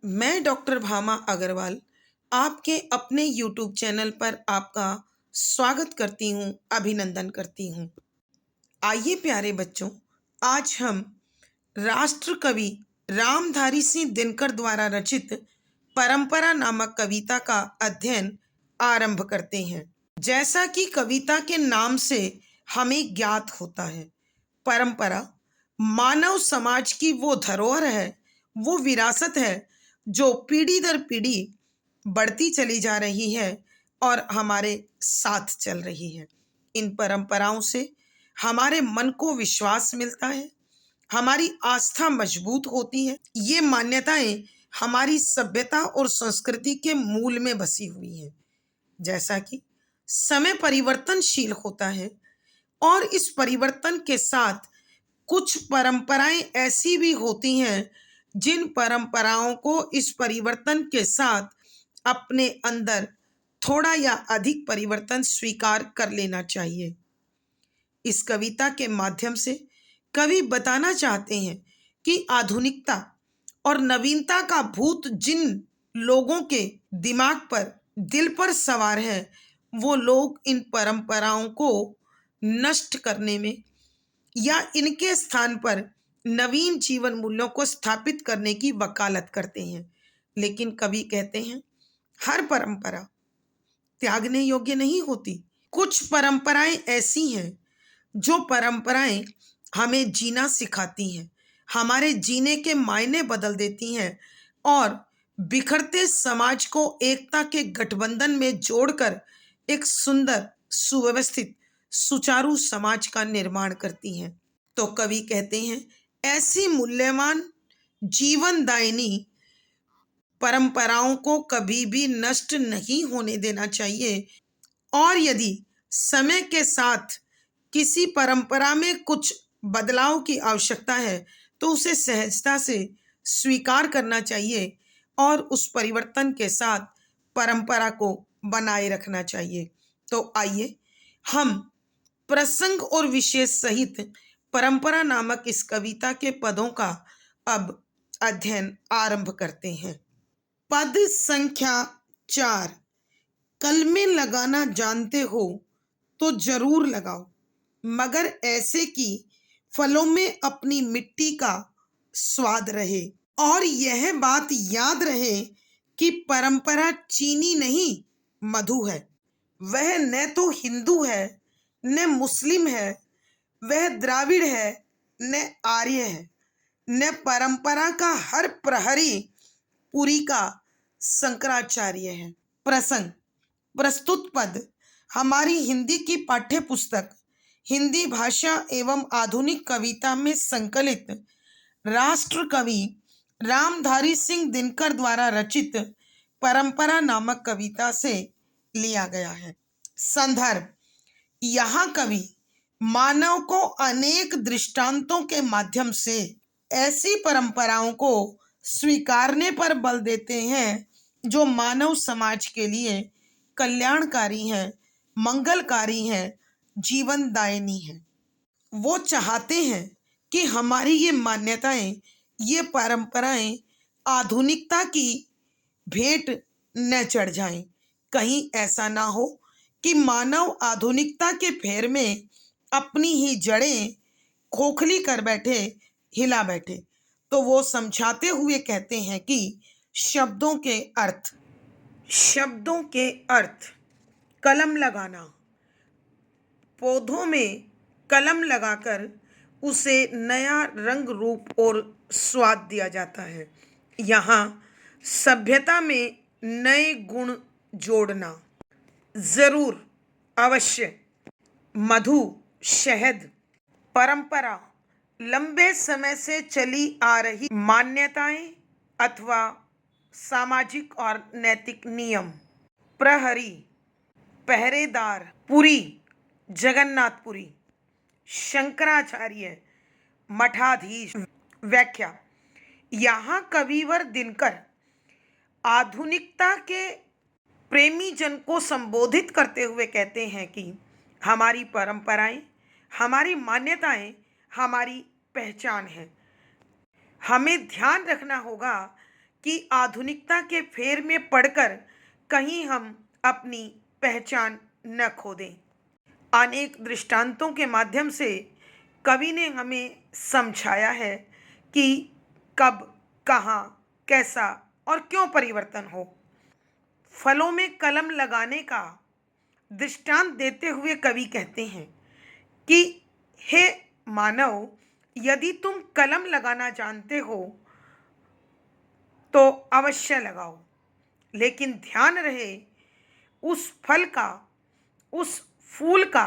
मैं डॉक्टर भामा अग्रवाल आपके अपने यूट्यूब चैनल पर आपका स्वागत करती हूँ, अभिनंदन करती हूँ। आइए प्यारे बच्चों, आज हम राष्ट्र कवि रामधारी सिंह दिनकर द्वारा रचित परंपरा नामक कविता का अध्ययन आरंभ करते हैं। जैसा कि कविता के नाम से हमें ज्ञात होता है, परंपरा मानव समाज की वो धरोहर है, वो विरासत है जो पीढ़ी दर पीढ़ी बढ़ती चली जा रही है और हमारे साथ चल रही है। इन परंपराओं से हमारे मन को विश्वास मिलता है, हमारी आस्था मजबूत होती है। ये मान्यताएं हमारी सभ्यता और संस्कृति के मूल में बसी हुई हैं। जैसा कि समय परिवर्तनशील होता है और इस परिवर्तन के साथ कुछ परंपराएं ऐसी भी होती हैं जिन परंपराओं को इस परिवर्तन के साथ अपने अंदर थोड़ा या अधिक परिवर्तन स्वीकार कर लेना चाहिए। इस कविता के माध्यम से कवि बताना चाहते हैं कि आधुनिकता और नवीनता का भूत जिन लोगों के दिमाग पर, दिल पर सवार है, वो लोग इन परंपराओं को नष्ट करने में या इनके स्थान पर नवीन जीवन मूल्यों को स्थापित करने की वकालत करते हैं। लेकिन कवि कहते हैं, हर परंपरा त्यागने योग्य नहीं होती। कुछ परंपराएं ऐसी हैं जो परंपराएं हमें जीना सिखाती हैं, हमारे जीने के मायने बदल देती हैं और बिखरते समाज को एकता के गठबंधन में जोड़कर एक सुंदर, सुव्यवस्थित, सुचारू समाज का निर्माण करती हैं। तो कवि कहते हैं, ऐसी मूल्यवान जीवनदायिनी परंपराओं को कभी भी नष्ट नहीं होने देना चाहिए और यदि समय के साथ किसी परंपरा में कुछ बदलाव की आवश्यकता है तो उसे सहजता से स्वीकार करना चाहिए और उस परिवर्तन के साथ परंपरा को बनाए रखना चाहिए। तो आइए हम प्रसंग और विशेष सहित परंपरा नामक इस कविता के पदों का अब अध्ययन आरंभ करते हैं। पद संख्या 4। कलमे लगाना जानते हो तो जरूर लगाओ, मगर ऐसे कि फलों में अपनी मिट्टी का स्वाद रहे। और यह बात याद रहे कि परंपरा चीनी नहीं, मधु है। वह न तो हिंदू है न मुस्लिम है, वह द्राविड़ है न आर्य है, न परंपरा का हर प्रहरी पुरी का शंकराचार्य है। प्रसंग। प्रस्तुत पद हमारी हिंदी की पाठ्य पुस्तक हिंदी भाषा एवं आधुनिक कविता में संकलित राष्ट्र कवि रामधारी सिंह दिनकर द्वारा रचित परंपरा नामक कविता से लिया गया है। संदर्भ। यहाँ कवि मानव को अनेक दृष्टांतों के माध्यम से ऐसी परंपराओं को स्वीकारने पर बल देते हैं जो मानव समाज के लिए कल्याणकारी हैं, मंगलकारी हैं, जीवनदायिनी हैं। वो चाहते हैं कि हमारी ये मान्यताएं, ये परंपराएं आधुनिकता की भेंट न चढ़ जाएं। कहीं ऐसा ना हो कि मानव आधुनिकता के फेर में अपनी ही जड़ें खोखली कर बैठे, हिला बैठे। तो वो समझाते हुए कहते हैं कि शब्दों के अर्थ। शब्दों के अर्थ। कलम लगाना। पौधों में कलम लगाकर उसे नया रंग, रूप और स्वाद दिया जाता है। यहाँ सभ्यता में नए गुण जोड़ना जरूर, अवश्य। मधु, शहद। परंपरा लंबे समय से चली आ रही मान्यताएं अथवा सामाजिक और नैतिक नियम। प्रहरी, पहरेदार। पुरी, जगन्नाथपुरी। शंकराचार्य, मठाधीश। व्याख्या। यहाँ कविवर दिनकर आधुनिकता के प्रेमी जन को संबोधित करते हुए कहते हैं कि हमारी परंपराएं, हमारी मान्यताएं हमारी पहचान है। हमें ध्यान रखना होगा कि आधुनिकता के फेर में पड़कर कहीं हम अपनी पहचान न खो दें। अनेक दृष्टांतों के माध्यम से कवि ने हमें समझाया है कि कब, कहाँ, कैसा और क्यों परिवर्तन हो। फलों में कलम लगाने का दृष्टांत देते हुए कवि कहते हैं कि हे मानव, यदि तुम कलम लगाना जानते हो तो अवश्य लगाओ, लेकिन ध्यान रहे उस फल का, उस फूल का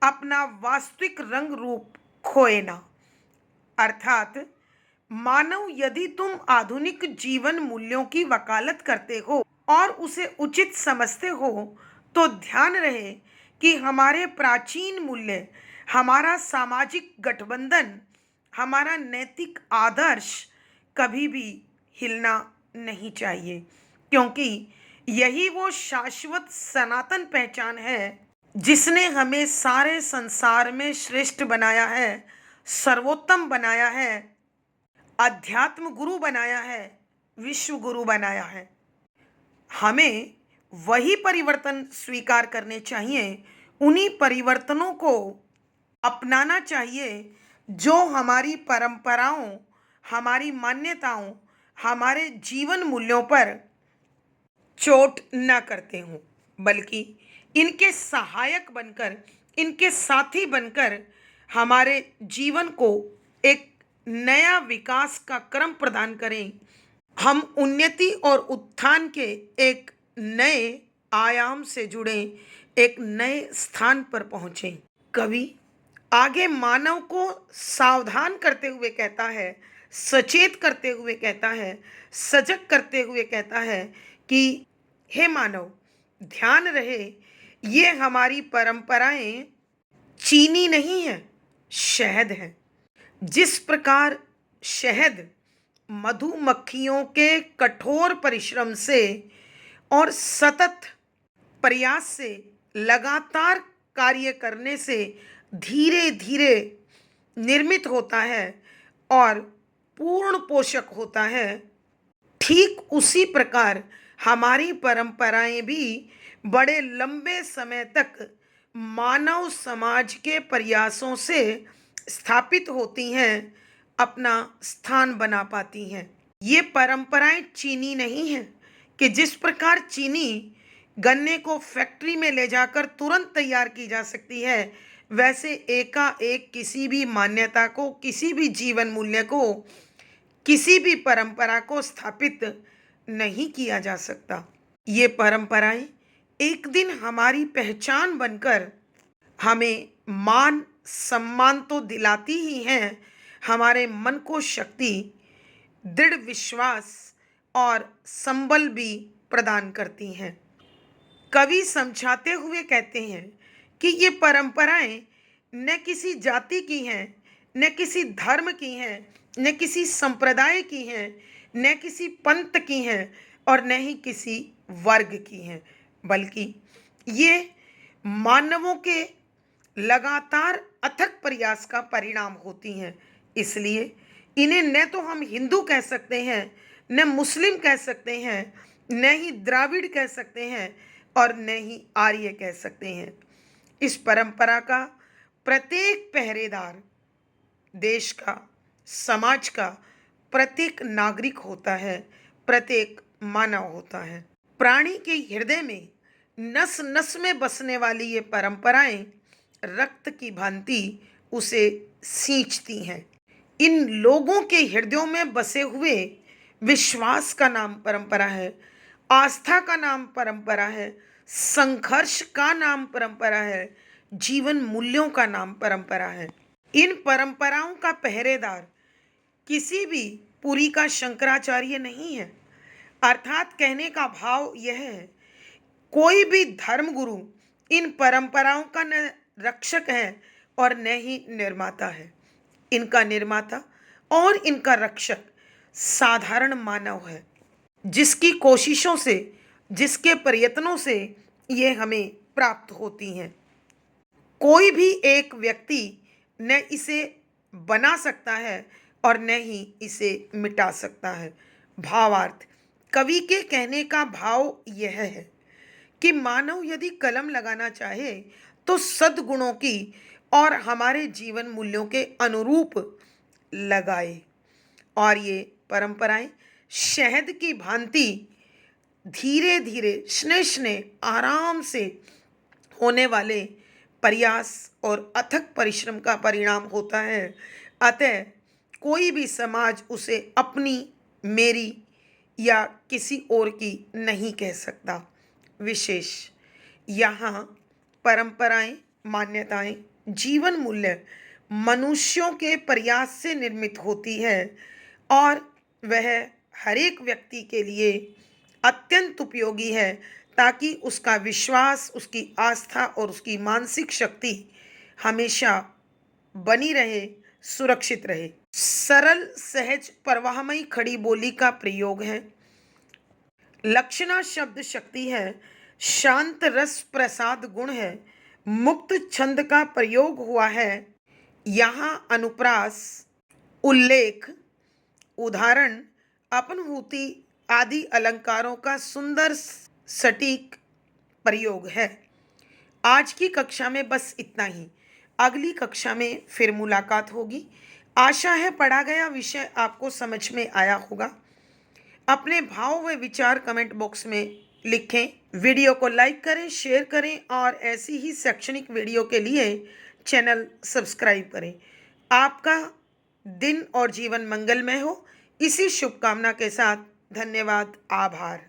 अपना वास्तविक रंग रूप खोए ना। अर्थात मानव, यदि तुम आधुनिक जीवन मूल्यों की वकालत करते हो और उसे उचित समझते हो तो ध्यान रहे कि हमारे प्राचीन मूल्य, हमारा सामाजिक गठबंधन, हमारा नैतिक आदर्श कभी भी हिलना नहीं चाहिए, क्योंकि यही वो शाश्वत सनातन पहचान है जिसने हमें सारे संसार में श्रेष्ठ बनाया है, सर्वोत्तम बनाया है, अध्यात्म गुरु बनाया है, विश्व गुरु बनाया है। हमें वही परिवर्तन स्वीकार करने चाहिए, उन्हीं परिवर्तनों को अपनाना चाहिए जो हमारी परंपराओं, हमारी मान्यताओं, हमारे जीवन मूल्यों पर चोट न करते हों, बल्कि इनके सहायक बनकर, इनके साथी बनकर हमारे जीवन को एक नया विकास का क्रम प्रदान करें। हम उन्नति और उत्थान के एक नए आयाम से जुड़े, एक नए स्थान पर पहुँचें। कवि आगे मानव को सावधान करते हुए कहता है, सचेत करते हुए कहता है, सजग करते हुए कहता है कि हे मानव, ध्यान रहे ये हमारी परंपराएं चीनी नहीं है, शहद है। जिस प्रकार शहद मधुमक्खियों के कठोर परिश्रम से और सतत प्रयास से, लगातार कार्य करने से धीरे धीरे निर्मित होता है और पूर्ण पोषक होता है, ठीक उसी प्रकार हमारी परंपराएं भी बड़े लंबे समय तक मानव समाज के प्रयासों से स्थापित होती हैं, अपना स्थान बना पाती हैं। ये परंपराएं चीनी नहीं हैं कि जिस प्रकार चीनी गन्ने को फैक्ट्री में ले जाकर तुरंत तैयार की जा सकती है, वैसे एकाएक किसी भी मान्यता को, किसी भी जीवन मूल्य को, किसी भी परंपरा को स्थापित नहीं किया जा सकता। ये परंपराएं एक दिन हमारी पहचान बनकर हमें मान सम्मान तो दिलाती ही हैं, हमारे मन को शक्ति, दृढ़ विश्वास और संबल भी प्रदान करती हैं। कवि समझाते हुए कहते हैं कि ये परंपराएं न किसी जाति की हैं, न किसी धर्म की हैं, न किसी संप्रदाय की हैं, न किसी पंथ की हैं और न ही किसी वर्ग की हैं, बल्कि ये मानवों के लगातार अथक प्रयास का परिणाम होती हैं। इसलिए इन्हें न तो हम हिंदू कह सकते हैं, न मुस्लिम कह सकते हैं, न ही द्राविड़ कह सकते हैं और न ही आर्य कह सकते हैं। इस परंपरा का प्रत्येक पहरेदार देश का, समाज का प्रत्येक नागरिक होता है, प्रत्येक मानव होता है। प्राणी के हृदय में नस नस में बसने वाली ये परंपराएं रक्त की भांति उसे सींचती हैं। इन लोगों के हृदयों में बसे हुए विश्वास का नाम परंपरा है, आस्था का नाम परंपरा है, संघर्ष का नाम परंपरा है, जीवन मूल्यों का नाम परंपरा है। इन परंपराओं का पहरेदार किसी भी पुरी का शंकराचार्य नहीं है। अर्थात कहने का भाव यह है, कोई भी धर्मगुरु इन परंपराओं का न रक्षक है और न ही निर्माता है। इनका निर्माता और इनका रक्षक साधारण मानव है, जिसकी कोशिशों से, जिसके प्रयत्नों से ये हमें प्राप्त होती हैं। कोई भी एक व्यक्ति न इसे बना सकता है और न ही इसे मिटा सकता है, भावार्थ। कवि के कहने का भाव यह है कि मानव यदि कलम लगाना चाहे तो सद्गुणों की और हमारे जीवन मूल्यों के अनुरूप लगाए, और ये परंपराएं शहद की भांति धीरे धीरे स्नेह स्नेह आराम से होने वाले प्रयास और अथक परिश्रम का परिणाम होता है। अतः कोई भी समाज उसे अपनी, मेरी या किसी और की नहीं कह सकता। विशेष यहाँ परंपराएं, मान्यताएं, जीवन मूल्य मनुष्यों के प्रयास से निर्मित होती है और वह हर एक व्यक्ति के लिए अत्यंत उपयोगी है, ताकि उसका विश्वास, उसकी आस्था और उसकी मानसिक शक्ति हमेशा बनी रहे, सुरक्षित रहे। सरल, सहज, प्रवाहमयी खड़ी बोली का प्रयोग है। लक्षणा शब्द शक्ति है, शांत रस प्रसाद गुण है, मुक्त छंद का प्रयोग हुआ है। यहाँ अनुप्रास, उल्लेख, उदाहरण, अपनहुति आदि अलंकारों का सुंदर सटीक प्रयोग है। आज की कक्षा में बस इतना ही। अगली कक्षा में फिर मुलाकात होगी। आशा है पढ़ा गया विषय आपको समझ में आया होगा। अपने भाव व विचार कमेंट बॉक्स में लिखें। वीडियो को लाइक करें, शेयर करें और ऐसी ही शैक्षणिक वीडियो के लिए चैनल सब्सक्राइब करें। आपका दिन और जीवन मंगलमय हो, इसी शुभकामना के साथ धन्यवाद, आभार।